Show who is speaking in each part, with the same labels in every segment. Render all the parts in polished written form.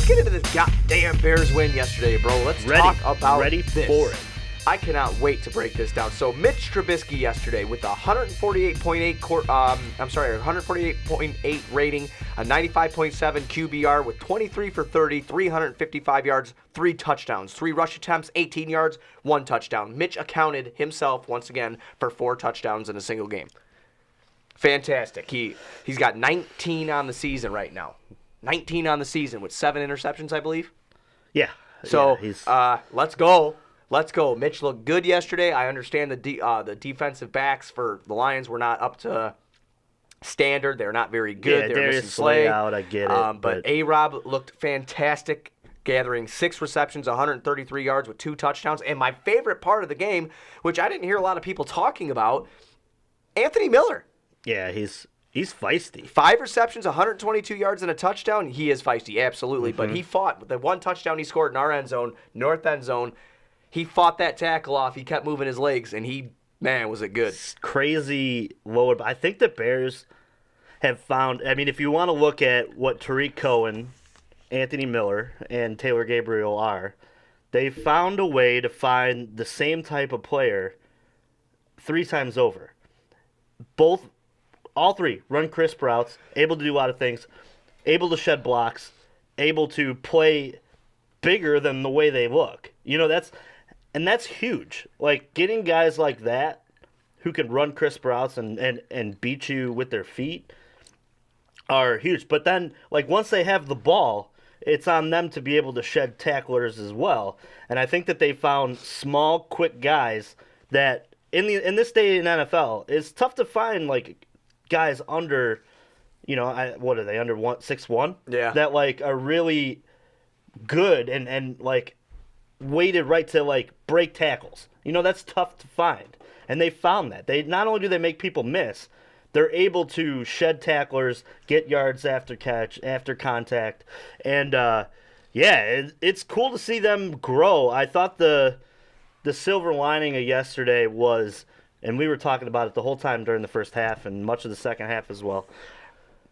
Speaker 1: let's get into this goddamn Bears win yesterday, bro. Let's talk about this.
Speaker 2: For it.
Speaker 1: I cannot wait to break this down. So Mitch Trubisky yesterday with a 148.8 rating, a 95.7 QBR with 23 for 30, 355 yards, 3 touchdowns, 3 rush attempts, 18 yards, 1 touchdown. Mitch accounted himself once again for 4 touchdowns in a single game. Fantastic. He's got 19 on the season right now. 19 on the season with 7 interceptions, I believe.
Speaker 2: Yeah.
Speaker 1: So let's go. Let's go. Mitch looked good yesterday. I understand the defensive backs for the Lions were not up to standard. They're not very good.
Speaker 2: Yeah,
Speaker 1: They're
Speaker 2: Darius
Speaker 1: missing Slay.
Speaker 2: out, I get it.
Speaker 1: But A-Rob looked fantastic, gathering 6 receptions, 133 yards with 2 touchdowns. And my favorite part of the game, which I didn't hear a lot of people talking about, Anthony Miller.
Speaker 2: Yeah, he's feisty.
Speaker 1: 5 receptions, 122 yards, and a touchdown. He is feisty, absolutely. But he fought. With the 1 touchdown he scored in our end zone, north end zone, he fought that tackle off. He kept moving his legs, and man, was it good.
Speaker 2: It's crazy lower. I think the Bears have found, if you want to look at what Tariq Cohen, Anthony Miller, and Taylor Gabriel are, they found a way to find the same type of player 3 times over. All 3 run crisp routes, able to do a lot of things, able to shed blocks, able to play bigger than the way they look. That's huge. Like, getting guys like that who can run crisp routes and beat you with their feet are huge. But then, once they have the ball, it's on them to be able to shed tacklers as well. And I think that they found small, quick guys that in this day in NFL, it's tough to find guys under, what are they, under 6'1"?
Speaker 1: Yeah.
Speaker 2: That are really good and weighted right to break tackles. That's tough to find. And they found that. They not only do they make people miss, they're able to shed tacklers, get yards after catch, after contact. And it's cool to see them grow. I thought the silver lining of yesterday was, and we were talking about it the whole time during the first half and much of the second half as well,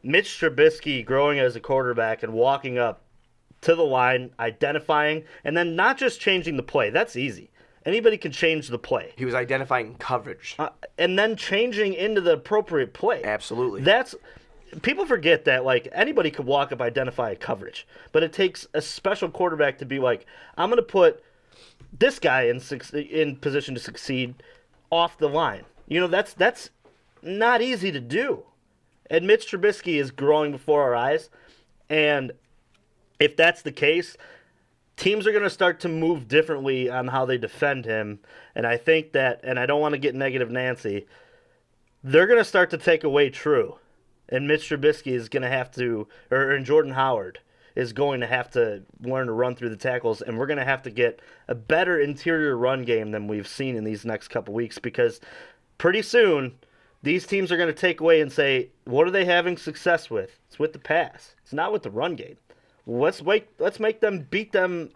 Speaker 2: Mitch Trubisky growing as a quarterback and walking up to the line, identifying, and then not just changing the play. That's easy. Anybody can change the play.
Speaker 1: He was identifying coverage.
Speaker 2: And then changing into the appropriate play.
Speaker 1: Absolutely.
Speaker 2: People forget that, anybody could walk up, identify a coverage. But it takes a special quarterback to be I'm going to put this guy in position to succeed off the line. That's not easy to do. And Mitch Trubisky is growing before our eyes. And if that's the case, teams are going to start to move differently on how they defend him. And I think that, and I don't want to get negative Nancy, they're going to start to take away True. And Mitch Trubisky is going to have to, and Jordan Howard is going to have to learn to run through the tackles. And we're going to have to get a better interior run game than we've seen in these next couple weeks, because pretty soon these teams are going to take away and say, what are they having success with? It's with the pass. It's not with the run game. Let's make them beat them,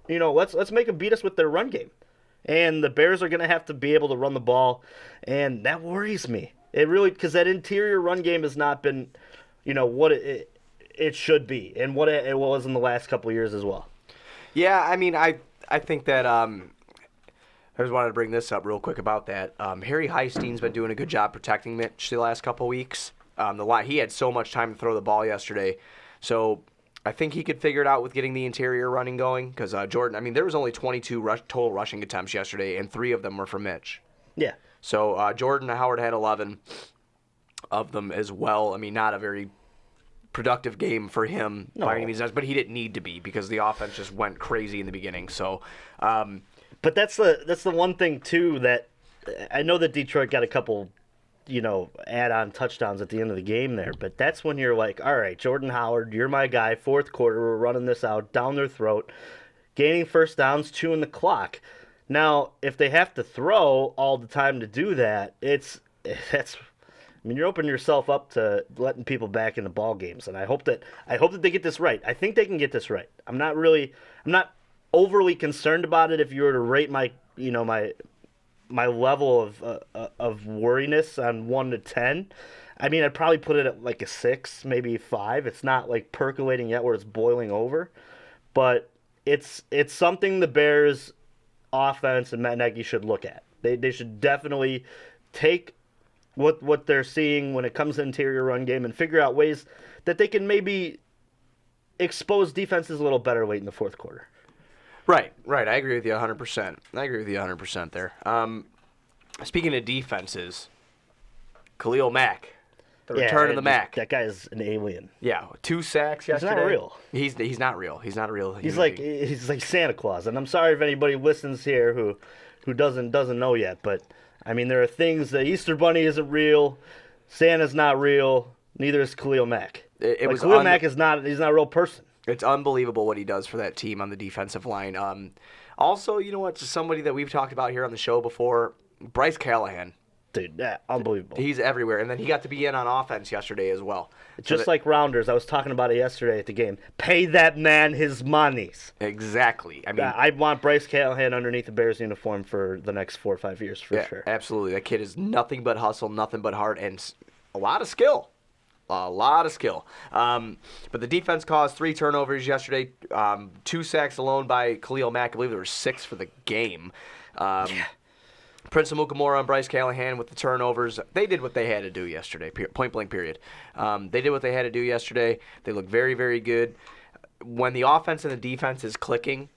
Speaker 2: let's make them beat us with their run game. And the Bears are going to have to be able to run the ball, and that worries me. It really, because that interior run game has not been, what it should be, and what it was in the last couple of years as well. Yeah,
Speaker 1: I think that I just wanted to bring this up real quick about that. Harry Heistein's been doing a good job protecting Mitch the last couple of weeks. He had so much time to throw the ball yesterday, so I think he could figure it out with getting the interior running going, because Jordan, there was only 22 total rushing attempts yesterday, and 3 of them were for Mitch.
Speaker 2: Yeah.
Speaker 1: So Jordan Howard had 11 of them as well. Not a very productive game for him by any means, but he didn't need to be, because the offense just went crazy in the beginning. So,
Speaker 2: but that's the one thing too, that I know that Detroit got a couple, add-on touchdowns at the end of the game there, but that's when you're all right, Jordan Howard, you're my guy. Fourth quarter, we're running this out down their throat, gaining first downs, chewing the clock. Now, if they have to throw all the time to do that, you're opening yourself up to letting people back into ball games, and I hope that they get this right. I think they can get this right. I'm not overly concerned about it. If you were to rate my my level of worriness on 1 to 10, I'd probably put it at a 6, maybe 5. It's not percolating yet where it's boiling over. but it's something the Bears offense and Matt Nagy should look at. They should definitely take what they're seeing when it comes to interior run game and figure out ways that they can maybe expose defenses a little better late in the fourth quarter.
Speaker 1: Right. I agree with you 100%. I agree with you 100% there. Speaking of defenses, Khalil Mack, the return of the Mack.
Speaker 2: That guy is an alien.
Speaker 1: Yeah, 2 sacks yesterday.
Speaker 2: He's not real.
Speaker 1: He's not real. He's not a real.
Speaker 2: He's like Santa Claus, and I'm sorry if anybody listens here who doesn't know yet, but I mean there are things. The Easter Bunny isn't real, Santa's not real, neither is Khalil Mack. Khalil Mack he's not a real person.
Speaker 1: It's unbelievable what he does for that team on the defensive line. Also, you know what? Just somebody that we've talked about here on the show before, Bryce Callahan.
Speaker 2: Dude, unbelievable.
Speaker 1: He's everywhere, and then he got to be in on offense yesterday as well.
Speaker 2: Just like Rounders, I was talking about it yesterday at the game. Pay that man his monies.
Speaker 1: Exactly. I mean,
Speaker 2: I want Bryce Callahan underneath the Bears uniform for the next 4 or 5 years for sure.
Speaker 1: Absolutely. That kid is nothing but hustle, nothing but heart, and a lot of skill. But the defense caused 3 turnovers yesterday, 2 sacks alone by Khalil Mack. I believe there were 6 for the game. Prince Amukamara and Bryce Callahan with the turnovers. They did what they had to do yesterday, point blank period. They did what they had to do yesterday. They look very, very good. When the offense and the defense is clicking,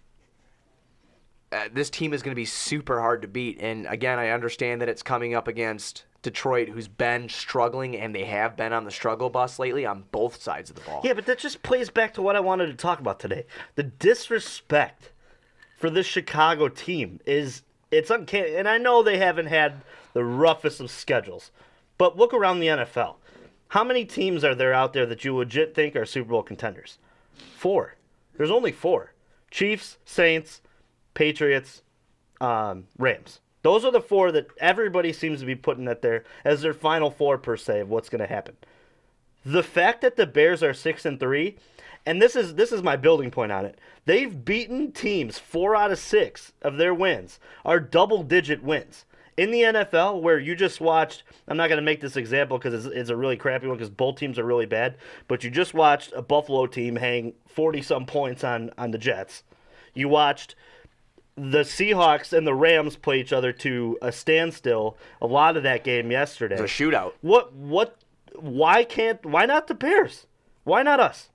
Speaker 1: this team is going to be super hard to beat. And, again, I understand that it's coming up against Detroit, who's been struggling, and they have been on the struggle bus lately on both sides of the ball.
Speaker 2: Yeah, but that just plays back to what I wanted to talk about today. The disrespect for this Chicago team it's uncanny. And I know they haven't had the roughest of schedules, but look around the NFL. How many teams are there out there that you legit think are Super Bowl contenders? 4. There's only 4. Chiefs, Saints, Patriots, Rams. Those are the 4 that everybody seems to be putting at as their final 4 per se of what's going to happen. The fact that the Bears are 6-3, and this is my building point on it. They've beaten teams 4 out of 6 of their wins are double-digit wins. In the NFL, where you just watched, I'm not going to make this example because it's a really crappy one because both teams are really bad, but you just watched a Buffalo team hang 40-some points on the Jets. You watched the Seahawks and the Rams play each other to a standstill a lot of that game yesterday.
Speaker 1: It was a shootout.
Speaker 2: Why not the Bears? Why not us?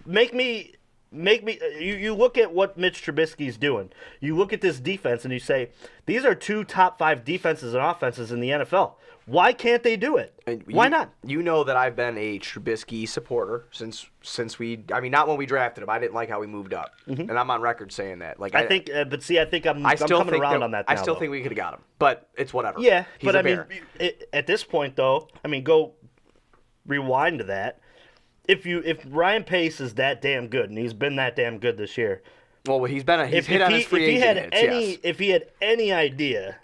Speaker 2: Make me you look at what Mitch Trubisky's doing. You look at this defense and you say, these are 2 top 5 defenses and offenses in the NFL. Why can't they do it? Why not?
Speaker 1: You know that I've been a Trubisky supporter since not when we drafted him. I didn't like how he moved up. Mm-hmm. And I'm on record saying that. Like I think I'm coming around on that now.
Speaker 2: I still
Speaker 1: think we could have got him. But it's whatever.
Speaker 2: Yeah,
Speaker 1: He's
Speaker 2: but
Speaker 1: a Bear.
Speaker 2: At this point though, go rewind to that. If Ryan Pace is that damn good, and he's been that damn good this year.
Speaker 1: Well, he's hit on his free agent hits.
Speaker 2: If he had any idea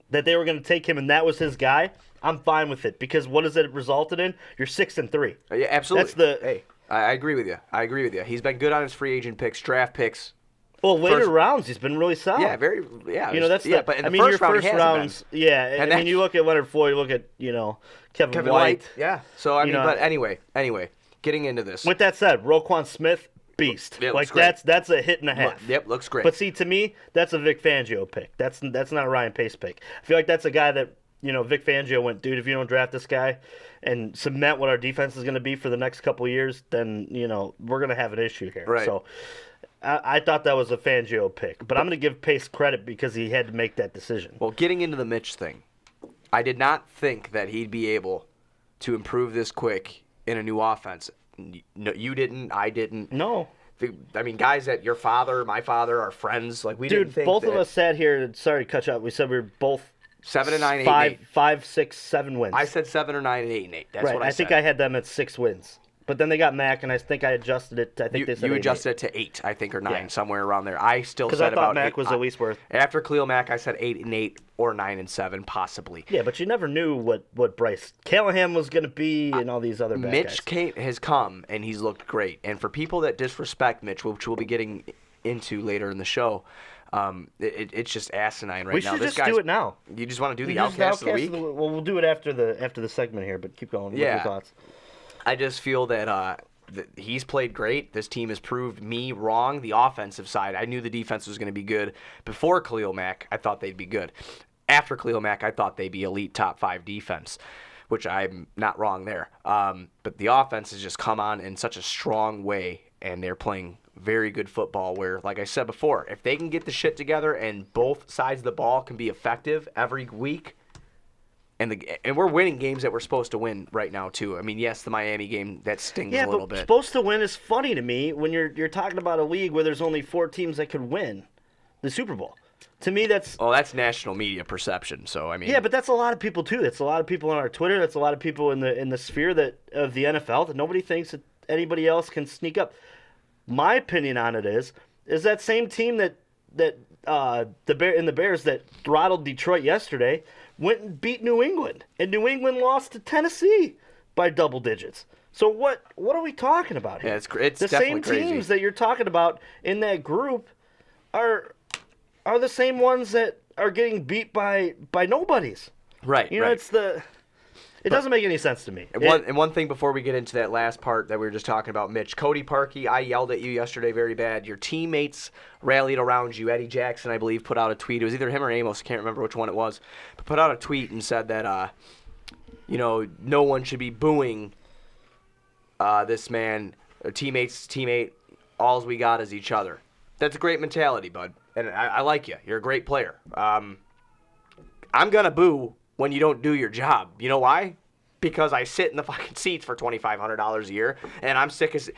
Speaker 2: that they were going to take him and that was his guy, I'm fine with it because what has it resulted in? You're 6-3.
Speaker 1: Yeah, absolutely. I agree with you. He's been good on his free agent picks, draft picks.
Speaker 2: Well, later rounds, he's been really solid.
Speaker 1: Yeah, But in the
Speaker 2: your
Speaker 1: first
Speaker 2: rounds,
Speaker 1: been.
Speaker 2: Yeah. And then you look at Leonard Floyd, you look at Kevin White.
Speaker 1: Yeah. So but anyway, getting into this.
Speaker 2: With that said, Roquan Smith, beast.
Speaker 1: Yeah,
Speaker 2: that's a hit and a half.
Speaker 1: Yep, looks great.
Speaker 2: But see, to me, that's a Vic Fangio pick. That's not a Ryan Pace pick. I feel like that's a guy that Vic Fangio went, dude, if you don't draft this guy and cement what our defense is going to be for the next couple of years, then we're going to have an issue here.
Speaker 1: Right.
Speaker 2: So I thought that was a Fangio pick, but I'm going to give Pace credit because he had to make that decision.
Speaker 1: Well, getting into the Mitch thing, I did not think that he'd be able to improve this quick in a new offense. No, you didn't. I didn't.
Speaker 2: No.
Speaker 1: I mean, guys that your father, my father, are friends. Like we didn't think.
Speaker 2: Both of us sat here. Sorry to cut you up. We said we were both
Speaker 1: 7 and 9, 8,
Speaker 2: 5, 6, 7 wins.
Speaker 1: I said 7 or 9 and 8 and 8. That's
Speaker 2: right.
Speaker 1: what I said.
Speaker 2: I think I had them at 6 wins. But then they got Mac, and I think I adjusted it. I think they said
Speaker 1: you adjusted it to 8, I think, or 9, somewhere around there. I still said
Speaker 2: because I thought
Speaker 1: about
Speaker 2: Mac
Speaker 1: 8.
Speaker 2: was at least worth.
Speaker 1: After Khalil Mack, I said 8 and 8 or 9 and 7, possibly.
Speaker 2: Yeah, but you never knew what Bryce Callahan was going to be and all these other bad
Speaker 1: Mitch has come, and he's looked great. And for people that disrespect Mitch, which we'll be getting into later in the show, it's just asinine right now.
Speaker 2: We should just do it now.
Speaker 1: You just want to do the Outcasts of the week?
Speaker 2: Well, we'll do it after the segment here, but keep going.
Speaker 1: Yeah.
Speaker 2: What's your thoughts?
Speaker 1: I just feel that he's played great. This team has proved me wrong. The offensive side, I knew the defense was going to be good. Before Khalil Mack, I thought they'd be good. After Khalil Mack, I thought they'd be elite top 5 defense, which I'm not wrong there. But the offense has just come on in such a strong way, and they're playing very good football where, like I said before, if they can get the shit together and both sides of the ball can be effective every week, and we're winning games that we're supposed to win right now too. I mean, yes, the Miami game, that stings a little bit.
Speaker 2: Supposed to win is funny to me when you're talking about a league where there's only 4 teams that could win the Super Bowl. To me, that's
Speaker 1: national media perception. So I mean,
Speaker 2: yeah, but that's a lot of people too. That's a lot of people on our Twitter. That's a lot of people in the sphere of the NFL that nobody thinks that anybody else can sneak up. My opinion on it is that same team that the Bears that throttled Detroit yesterday went and beat New England, and New England lost to Tennessee by double digits. So what are we talking about here?
Speaker 1: Yeah, it's
Speaker 2: the
Speaker 1: definitely
Speaker 2: same teams that you're talking about in that group are the same ones that are getting beat by nobodies.
Speaker 1: Right.
Speaker 2: You know,
Speaker 1: right.
Speaker 2: It doesn't make any sense to me.
Speaker 1: And one thing before we get into that last part that we were just talking about, Mitch, Cody Parkey, I yelled at you yesterday very bad. Your teammates rallied around you. Eddie Jackson, I believe, put out a tweet. It was either him or Amos. I can't remember which one it was. But put out a tweet and said that, no one should be booing this man. Teammate's teammate. All we got is each other. That's a great mentality, bud. And I like you. You're a great player. I'm going to boo when you don't do your job. You know why? Because I sit in the fucking seats for $2,500 a year, and I'm sick as...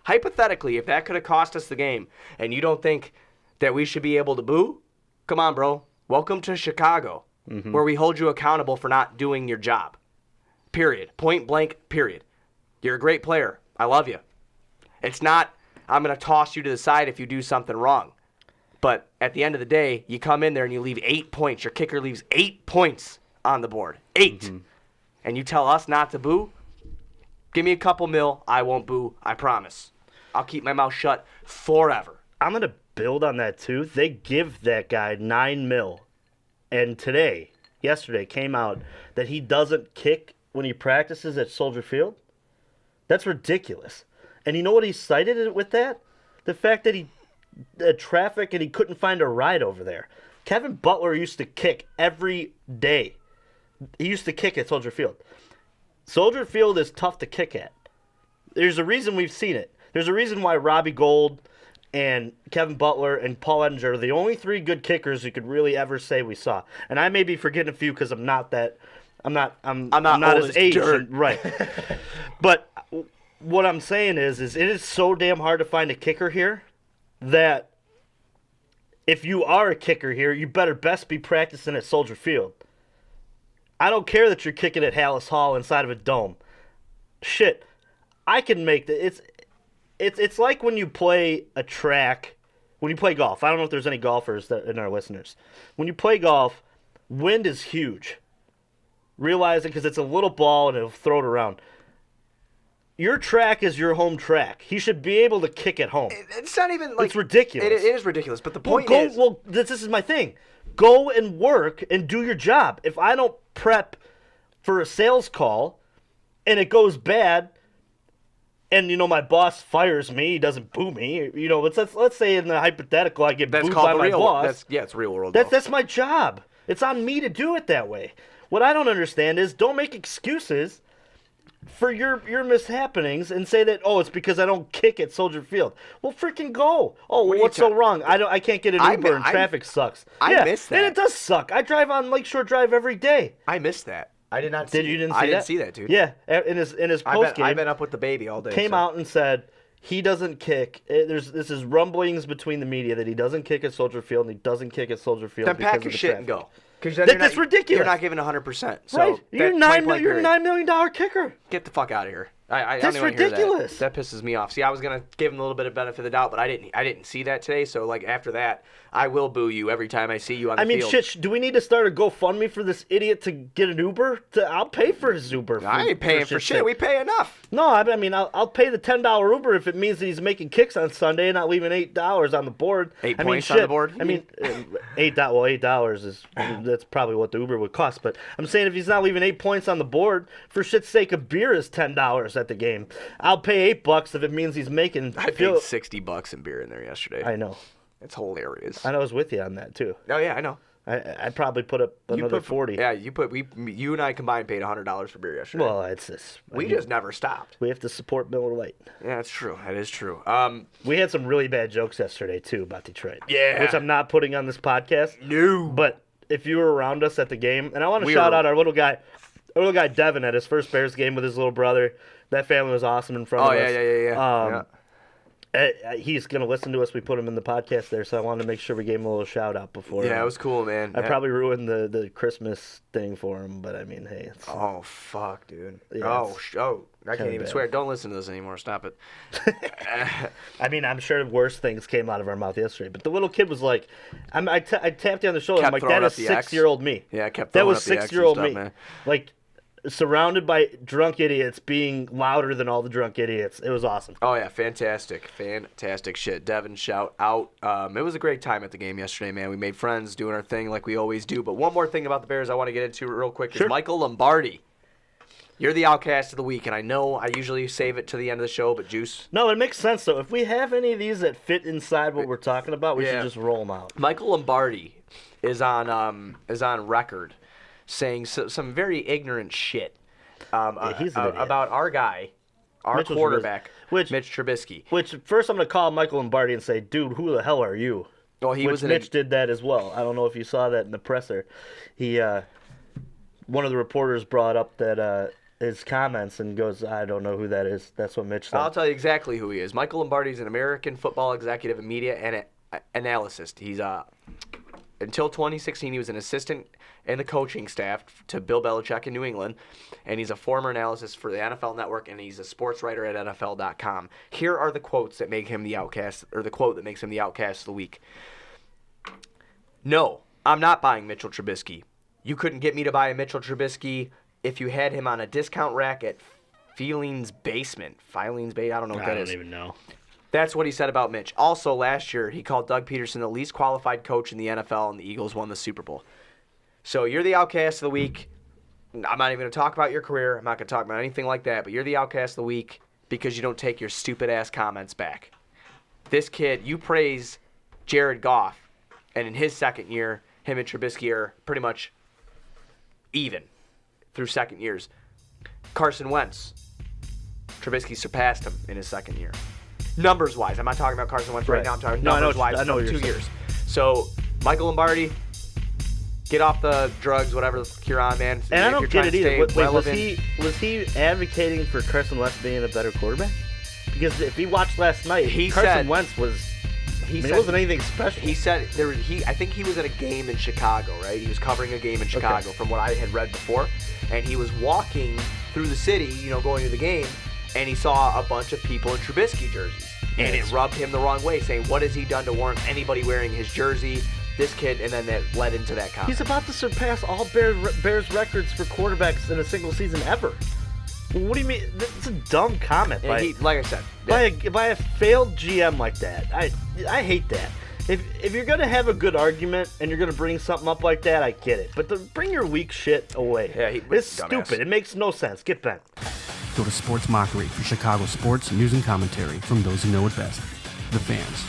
Speaker 1: Hypothetically, if that could have cost us the game, and you don't think that we should be able to boo, come on, bro. Welcome to Chicago, where we hold you accountable for not doing your job. Period. Point blank, period. You're a great player. I love you. It's not, I'm going to toss you to the side if you do something wrong. But at the end of the day, you come in there and you leave 8 points. Your kicker leaves 8 points on the board. 8. And you tell us not to boo? Give me a couple mil. I won't boo. I promise. I'll keep my mouth shut forever.
Speaker 2: I'm going to build on that, too. They give that guy $9 million. And yesterday, came out that he doesn't kick when he practices at Soldier Field. That's ridiculous. And you know what he cited it with that? The fact that traffic and he couldn't find a ride over there. Kevin Butler used to kick every day. He used to kick at Soldier Field. Soldier Field is tough to kick at. There's a reason we've seen it. There's a reason why Robbie Gould and Kevin Butler and Paul Edinger are the only 3 good kickers you could really ever say we saw. And I may be forgetting a few because I'm not as aged, right. But what I'm saying is it is so damn hard to find a kicker here that if you are a kicker here, you better best be practicing at Soldier Field. I don't care that you're kicking at Hallis Hall inside of a dome. Shit, I can make it's like when you play a track, when you play golf. I don't know if there's any golfers in our listeners. When you play golf, wind is huge. Realize it because it's a little ball and it'll throw it around. Your track is your home track. He should be able to kick at home.
Speaker 1: It's not even like...
Speaker 2: It's ridiculous.
Speaker 1: It is ridiculous, but the point is...
Speaker 2: Well, this is my thing. Go and work and do your job. If I don't prep for a sales call and it goes bad and, my boss fires me, he doesn't boo me, let's say in the hypothetical I get booed by my boss.
Speaker 1: It's real world.
Speaker 2: That's my job. It's on me to do it that way. What I don't understand is don't make excuses for your mishappenings and say that, it's because I don't kick at Soldier Field. Well, freaking go. What's so wrong? I can't get an Uber and traffic sucks.
Speaker 1: I miss that.
Speaker 2: And it does suck. I drive on Lakeshore Drive every day.
Speaker 1: I missed that. I did not see
Speaker 2: that. You didn't see
Speaker 1: that? I
Speaker 2: didn't
Speaker 1: see that, dude.
Speaker 2: Yeah, in his post game.
Speaker 1: I've been up with the baby all day.
Speaker 2: Came out and said he doesn't kick. This is rumblings between the media that he doesn't kick at Soldier Field and he doesn't kick at Soldier Field.
Speaker 1: Then pack your shit and go.
Speaker 2: That's ridiculous.
Speaker 1: You're not giving 100%. So
Speaker 2: right? You're $9 million kicker.
Speaker 1: Get the fuck out of here.
Speaker 2: That's ridiculous.
Speaker 1: That pisses me off. See, I was gonna give him a little bit of benefit of the doubt, but I didn't see that today. So after that, I will boo you every time I see you on the field.
Speaker 2: Shit. Do we need to start a GoFundMe for this idiot to get an Uber? I'll pay for his Uber.
Speaker 1: I ain't paying for shit. We pay enough.
Speaker 2: No, I'll pay the $10 Uber if it means that he's making kicks on Sunday and not leaving $8 on the board.
Speaker 1: 8 points on the board.
Speaker 2: $8 is that's probably what the Uber would cost. But I'm saying if he's not leaving 8 points on the board, for shit's sake, a beer is $10 at the game. I'll pay $8 if it means he's making.
Speaker 1: I paid $60 in beer in there yesterday.
Speaker 2: I know.
Speaker 1: It's hilarious.
Speaker 2: I was with you on that too.
Speaker 1: Oh yeah, I know.
Speaker 2: I probably put up another 40.
Speaker 1: Yeah, you and I combined paid $100 for beer yesterday.
Speaker 2: Well, it's this.
Speaker 1: We just never stopped.
Speaker 2: We have to support Miller Lite.
Speaker 1: Yeah, that's true. That is true.
Speaker 2: We had some really bad jokes yesterday too about Detroit.
Speaker 1: Yeah.
Speaker 2: Which I'm not putting on this podcast.
Speaker 1: No.
Speaker 2: But if you were around us at the game, and I want to shout out our little guy Devin at his first Bears game with his little brother. That family was awesome in front of us.
Speaker 1: Yeah.
Speaker 2: He's going to listen to us. We put him in the podcast there, so I wanted to make sure we gave him a little shout-out before.
Speaker 1: Yeah, it was cool, man.
Speaker 2: I probably ruined the Christmas thing for him, but I mean, hey.
Speaker 1: Oh, fuck, dude.
Speaker 2: Yeah,
Speaker 1: I can't even swear. Don't listen to this anymore. Stop it.
Speaker 2: I mean, I'm sure worse things came out of our mouth yesterday, but the little kid was like, I tapped you on the shoulder. I'm like, that is 6-year-old me.
Speaker 1: Yeah, I kept
Speaker 2: throwing
Speaker 1: up
Speaker 2: the
Speaker 1: the X. That was
Speaker 2: 6-year-old
Speaker 1: stuff,
Speaker 2: me.
Speaker 1: man.
Speaker 2: Like, surrounded by drunk idiots being louder than all the drunk idiots. It was awesome.
Speaker 1: Oh, yeah. Fantastic shit. Devin, shout out. It was a great time at the game yesterday, man. We made friends doing our thing like we always do. But one more thing about the Bears I want to get into real quick is Michael Lombardi. You're the Outcast of the week, and I know I usually save it to the end of the show, but Juice.
Speaker 2: No, it makes sense, though. If we have any of these that fit inside what we're talking about, we should just roll them out.
Speaker 1: Michael Lombardi is on record saying some very ignorant shit about our guy, our quarterback, Mitch Trubisky.
Speaker 2: Which, first I'm going to call Michael Lombardi and say, dude, who the hell are you?
Speaker 1: Well,
Speaker 2: Mitch did that as well. I don't know if you saw that in the presser. One of the reporters brought up that his comments and goes, I don't know who that is. That's what Mitch said.
Speaker 1: I'll tell you exactly who he is. Michael Lombardi is an American football executive and media analyst. He's until 2016, he was an assistant in the coaching staff to Bill Belichick in New England, and he's a former analyst for the NFL Network, and he's a sports writer at NFL.com. Here are the quotes that make him the outcast, or the quote that makes him the outcast of the week. No, I'm not buying Mitchell Trubisky. You couldn't get me to buy a Mitchell Trubisky if you had him on a discount rack at Feelings Basement. I don't know what that is.
Speaker 2: I don't even know.
Speaker 1: That's what he said about Mitch. Also, last year, he called Doug Peterson the least qualified coach in the NFL, and the Eagles won the Super Bowl. So you're the outcast of the week. I'm not even going to talk about your career. I'm not going to talk about anything like that, but you're the outcast of the week because you don't take your stupid-ass comments back. This kid, you praise Jared Goff, and in his second year, him and Trubisky are pretty much even through second years. Carson Wentz, Trubisky surpassed him in his second year. Numbers-wise, I'm not talking about Carson Wentz right now. I'm talking numbers-wise from 2 years. So, Michael Lombardi, get off the drugs, whatever you're on, man.
Speaker 2: And I don't get it either. Was he advocating for Carson Wentz being a better quarterback? Because if he watched last night, Carson Wentz was... it wasn't anything special.
Speaker 1: He said I think he was at a game in Chicago, right? He was covering a game in Chicago from what I had read before. And he was walking through the city, going to the game, and he saw a bunch of people in Trubisky jerseys. And it rubbed him the wrong way, saying, what has he done to warrant anybody wearing his jersey? This kid, and then that led into that comment.
Speaker 2: He's about to surpass all Bears records for quarterbacks in a single season ever. What do you mean? It's a dumb comment.
Speaker 1: Like I said.
Speaker 2: By a failed GM like that. I hate that. If you're going to have a good argument and you're going to bring something up like that, I get it. But bring your weak shit away.
Speaker 1: Yeah,
Speaker 2: it's stupid. It makes no sense. Get bent.
Speaker 3: Go to Sports Mockery for Chicago sports, news, and commentary from those who know it best, the fans.